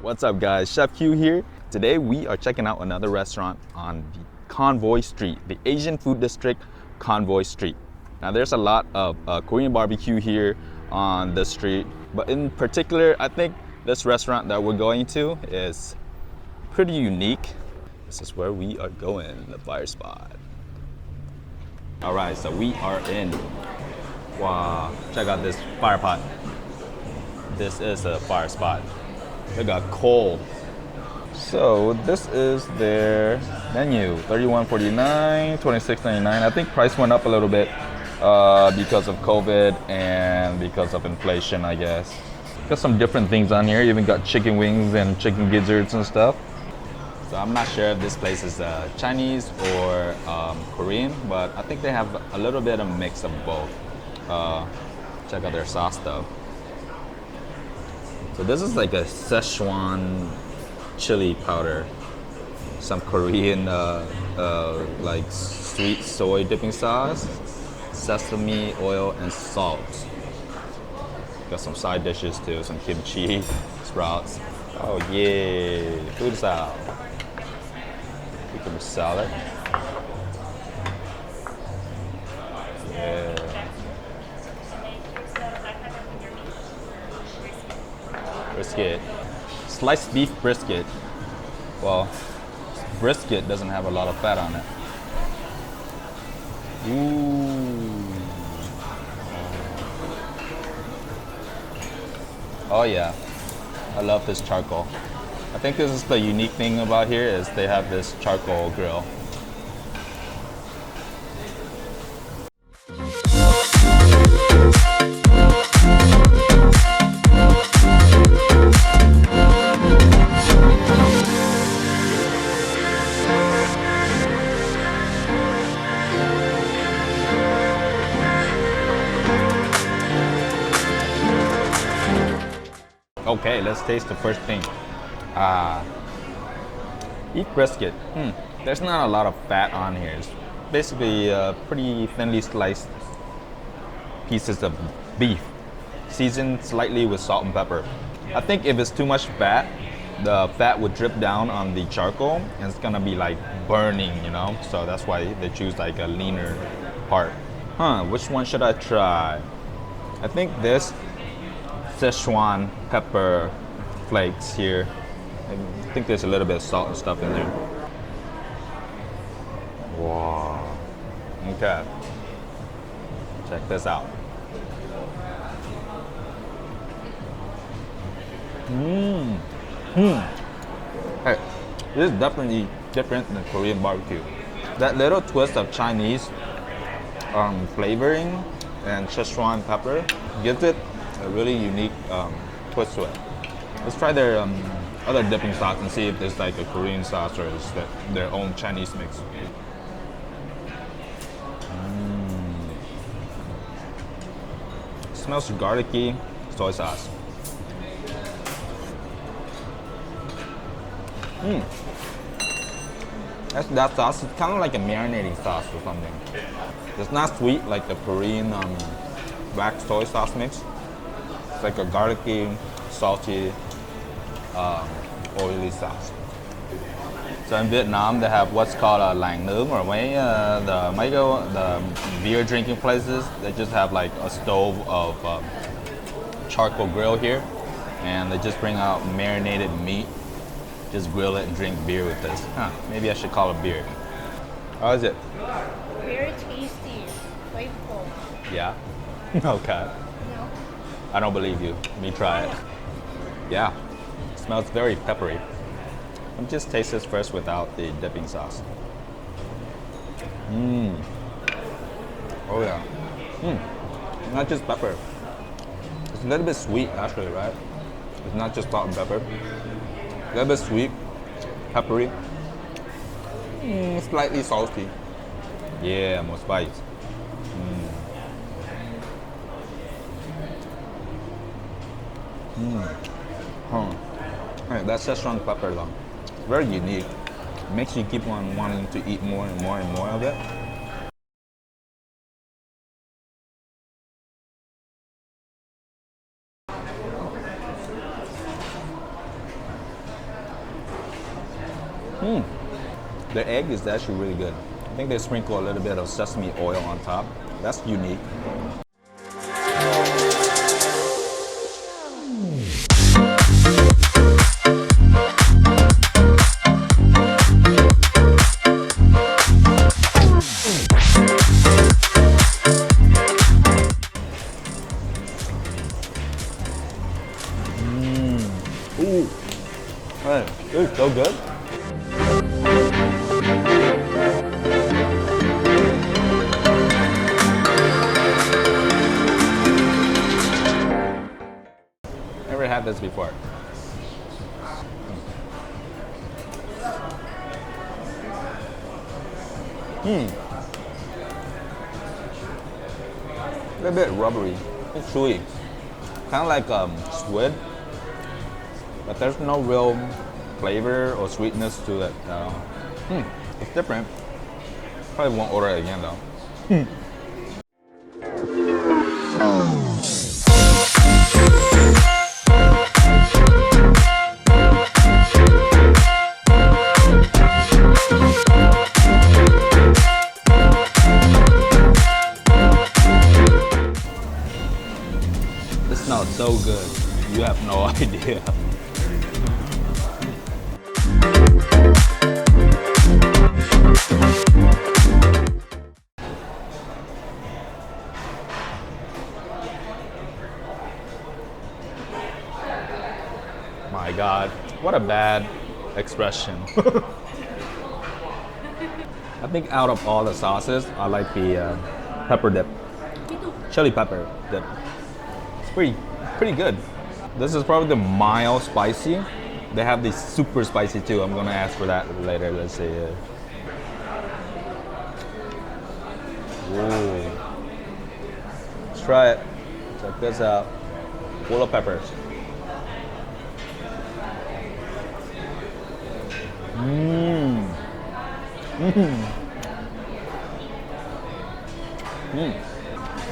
What's up guys, Chef Q here. Today we are checking out another restaurant on the Convoy Street, the Asian food district, Convoy Street. Now there's a lot of Korean barbecue here on the street, but in particular, I think this restaurant that we're going to is pretty unique. This is where we are going, the fire spot. All right, so we are in. Wow, check out this fire pot. This is a fire spot. They got coal. So this is their menu, $31.49, $26.99. I think price went up a little bit because of COVID and because of inflation, I guess. Got some different things on here. Even got chicken wings and chicken gizzards and stuff. So I'm not sure if this place is Chinese or Korean, but I think they have a little bit of a mix of both. Check out their sauce though. So this is like a Szechuan chili powder, some Korean like sweet soy dipping sauce, sesame oil, and salt. Got some side dishes too, some kimchi, sprouts. Oh yeah, food salad. Cucumber salad. Yeah. Brisket. Sliced beef brisket. Well, brisket doesn't have a lot of fat on it. Ooh. Oh yeah, I love this charcoal. I think this is the unique thing about here is they have this charcoal grill. Okay, let's taste the first thing. Beef brisket. There's not a lot of fat on here. It's basically pretty thinly sliced pieces of beef, seasoned slightly with salt and pepper. I think if it's too much fat, the fat would drip down on the charcoal and it's gonna be like burning, you know? So that's why they choose like a leaner part. Which one should I try? I think this Szechuan pepper flakes here. I think there's a little bit of salt and stuff in there. Wow. Okay. Check this out. Hey, this is definitely different than Korean barbecue. That little twist of Chinese flavoring and Szechuan pepper gives it a really unique twist to it. Let's try their other dipping sauce and see if there's like a Korean sauce or is that their own Chinese mix. Smells garlicky soy sauce. That sauce is kind of like a marinating sauce or something. It's not sweet like the Korean black soy sauce mix. It's like a garlicky, salty, oily sauce. So in Vietnam, they have what's called a làng nướng, or the beer drinking places. They just have like a stove of charcoal grill here, and they just bring out marinated meat, just grill it and drink beer with this. Maybe I should call it beer. How is it? Very tasty, flavorful. Yeah? Okay. No? I don't believe you. Let me try it. Yeah, it smells very peppery. Let me just taste this first without the dipping sauce. Oh yeah. Not just pepper. It's a little bit sweet actually, right? It's not just salt and pepper. A little bit sweet, peppery, slightly salty. Yeah, more spice. Hey, that's Szechuan pepper though. Very unique. Makes you keep on wanting to eat more and more and more of it. The egg is actually really good. I think they sprinkle a little bit of sesame oil on top. That's unique. Ooh, man, it's so good. Never had this before. A little bit rubbery. It's chewy. Kind of like squid, but there's no real flavor or sweetness to it. It's different. Probably won't order it again though. This smells so good. You have no idea. My God, what a bad expression. I think out of all the sauces, I like the pepper dip, chili pepper dip. It's pretty good. This is probably the mild spicy. They have the super spicy too. I'm gonna ask for that later. Let's see. Ooh. Let's try it. Check this out. Full of peppers.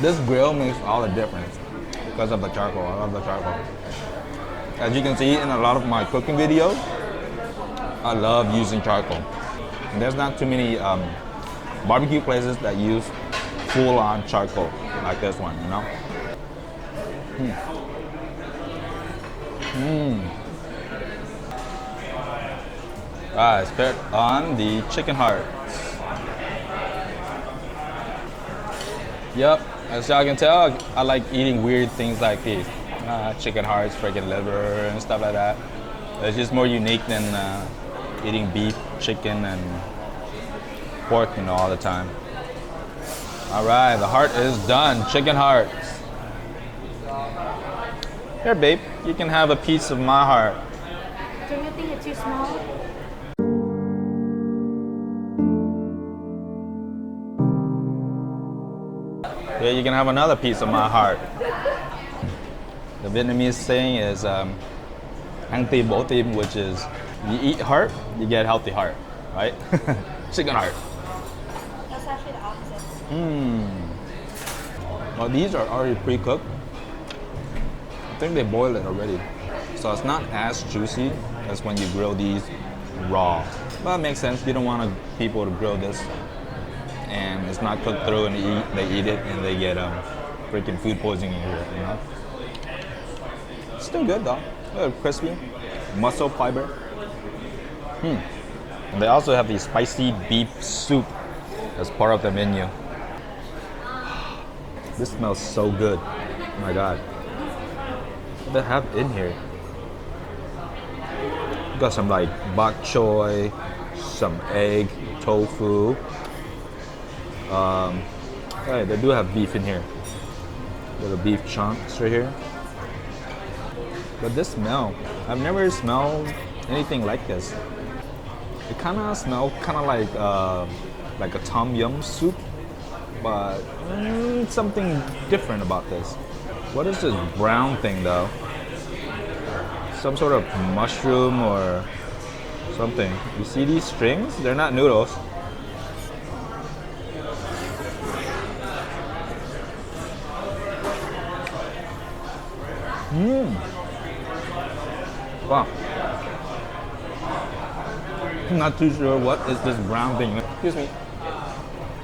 This grill makes all the difference because of the charcoal. I love the charcoal. As you can see in a lot of my cooking videos, I love using charcoal. And there's not too many barbecue places that use full-on charcoal like this one, you know? Let's put on the chicken heart. Yep, as y'all can tell, I like eating weird things like these. Chicken hearts, freaking liver, and stuff like that. It's just more unique than eating beef, chicken, and pork, you know, all the time. All right, the heart is done. Chicken heart. Here, babe, you can have a piece of my heart. Don't you think it's too small? Yeah, you can have another piece of my heart. The Vietnamese saying is "ăn tim bổ tim," which is you eat heart, you get healthy heart, right? Chicken heart. That's actually the opposite. Well, these are already pre-cooked. I think they boiled it already, so it's not as juicy as when you grill these raw. But it makes sense. You don't want people to grill this and it's not cooked through, and they eat it and they get freaking food poisoning here, you know. Still good though, a little crispy, muscle fiber. And they also have the spicy beef soup as part of the menu. This smells so good. Oh my God. What do they have in here? Got some like bok choy, some egg, tofu. Hey, they do have beef in here. Little beef chunks right here. But this smell, I've never smelled anything like this. It kind of smells kind of like a tom yum soup, but something different about this. What is this brown thing though? Some sort of mushroom or something. You see these strings? They're not noodles. Wow. I'm not too sure what is this brown thing. Excuse me.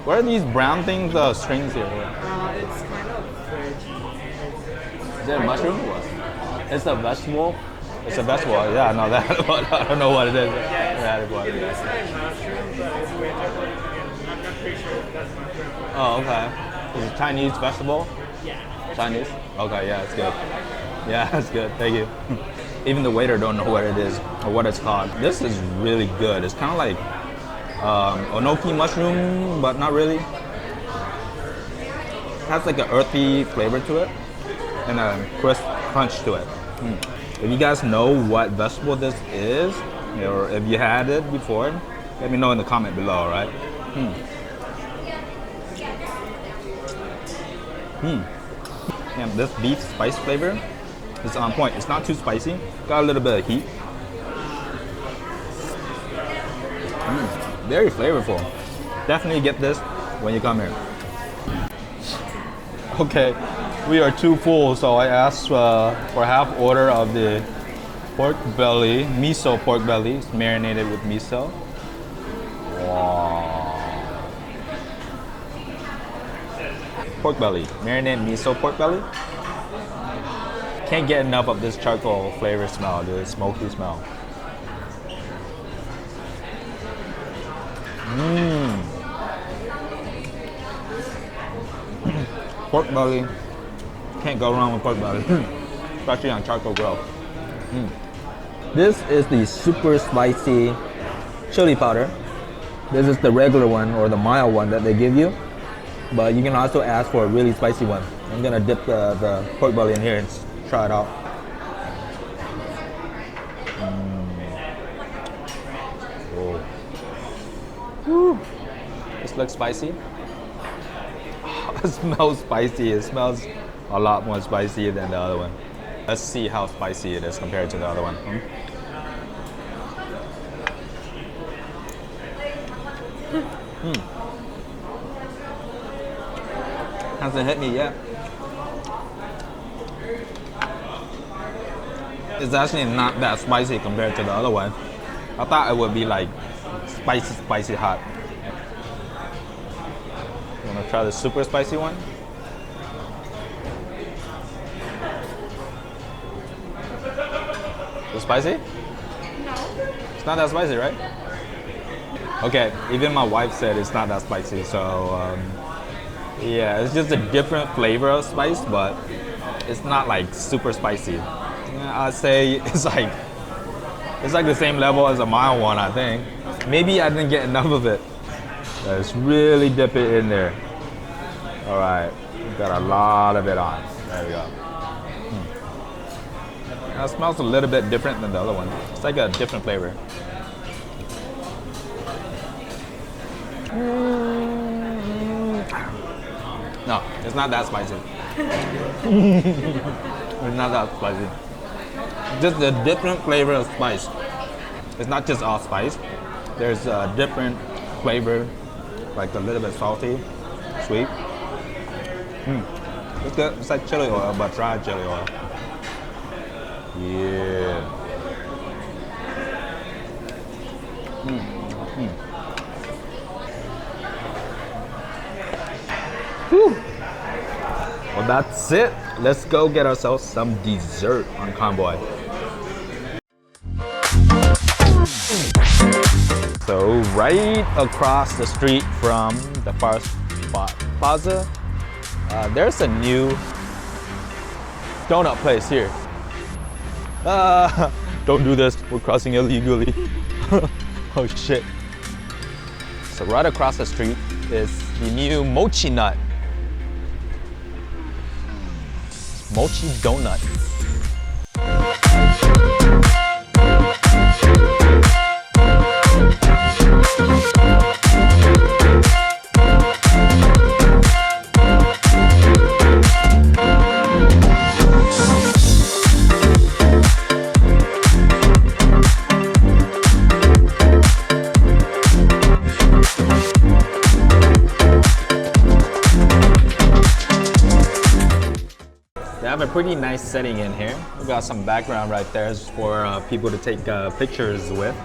What are these brown things, strings here? It's kind of veggie. Is it a mushroom? It's a vegetable. It's a vegetable. Yeah, I know that, but I don't know what it is. Yeah, It looks like mushroom, but it's way different. I'm not pretty sure if that's mushroom. Oh, okay. Is it Chinese vegetable? Yeah. Chinese? Okay, yeah, it's good. Yeah, that's good. Thank you. Even the waiter don't know what it is or what it's called. This is really good. It's kind of like onoki mushroom, but not really. It has like an earthy flavor to it and a crisp crunch to it. If you guys know what vegetable this is, or if you had it before, let me know in the comment below, all right? And this beef spice flavor is on point. It's not too spicy. Got a little bit of heat. Very flavorful. Definitely get this when you come here. Okay, we are too full, so I asked for half order of the pork belly, miso pork belly. It's marinated with miso. Wow. Pork belly, marinated miso pork belly. Can't get enough of this charcoal flavor smell, the smoky smell. Pork belly. Can't go wrong with pork belly, especially on charcoal grill. This is the super spicy chili powder. This is the regular one or the mild one that they give you, but you can also ask for a really spicy one. I'm gonna dip the pork belly in here and try it out. Whoa. Woo. This looks spicy. It smells spicy. It smells a lot more spicy than the other one. Let's see how spicy it is compared to the other one. Hasn't hit me yet. It's actually not that spicy compared to the other one. I thought it would be like spicy hot. You wanna try the super spicy one? It's spicy? No. It's not that spicy, right? Okay, even my wife said it's not that spicy, so yeah, it's just a different flavor of spice, but it's not like super spicy. Yeah, I'd say it's like the same level as a mild one, I think. Maybe I didn't get enough of it. Let's really dip it in there. All right, got a lot of it on. There we go. That smells a little bit different than the other one. It's like a different flavor. No, it's not that spicy. It's not that spicy. Just a different flavor of spice. It's not just all spice. There's a different flavor, like a little bit salty, sweet. It's good. It's like chili oil, but dry chili oil. Yeah. Whew. Well, that's it. Let's go get ourselves some dessert on Convoy. So right across the street from the Far Spot Plaza, there's a new donut place here. Don't do this, we're crossing illegally. Oh shit. So right across the street is the new mochi nut. Mochi donut. They have a pretty nice setting in here. We got some background right there for people to take pictures with.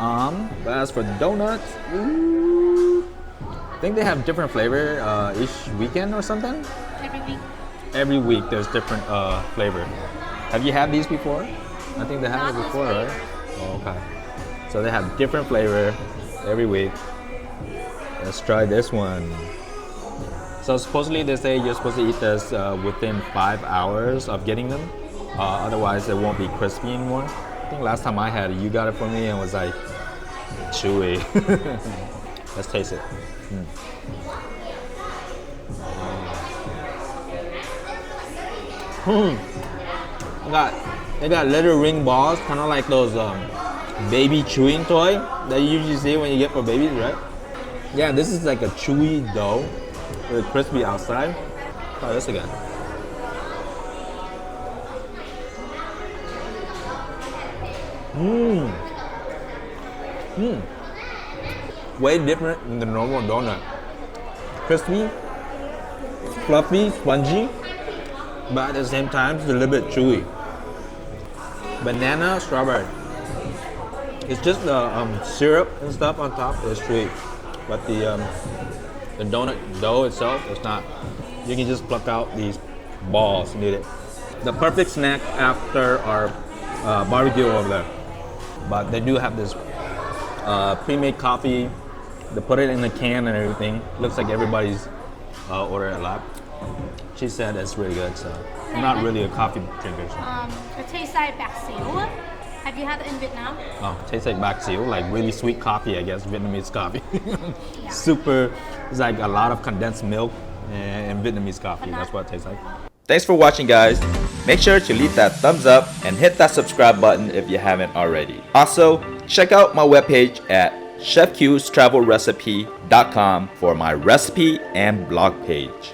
But as for donuts, ooh, I think they have different flavor each weekend or something. Every week. Every week there's different flavor. Have you had these before? I think they had it Not this before, right? flavor. Oh, okay. So they have different flavor every week. Let's try this one. So supposedly they say you're supposed to eat this within 5 hours of getting them. Otherwise it won't be crispy anymore. I think last time I had it, you got it for me and it was like chewy. Let's taste it. They got little ring balls, kind of like those baby chewing toy that you usually see when you get for babies, right? Yeah, this is like a chewy dough with crispy outside. Try this again. Way different than the normal donut. Crispy, fluffy, spongy, but at the same time it's a little bit chewy. Banana, strawberry. It's just the syrup and stuff on top is sweet, but the donut dough itself is not. You can just pluck out these balls and eat it. The perfect snack after our barbecue over there. But they do have this pre-made coffee. They put it in a can and everything. Looks like everybody's ordered a lot. She said it's really good, so I'm not really a coffee drinker. So. It tastes like bạc xỉu. Have you had it in Vietnam? Oh, tastes like bạc xỉu, like really sweet coffee, I guess, Vietnamese coffee. Super, it's like a lot of condensed milk and Vietnamese coffee. That's what it tastes like. Thanks for watching, guys. Make sure to leave that thumbs up and hit that subscribe button if you haven't already. Also, check out my webpage at ChefQs travelrecipe.com for my recipe and blog page.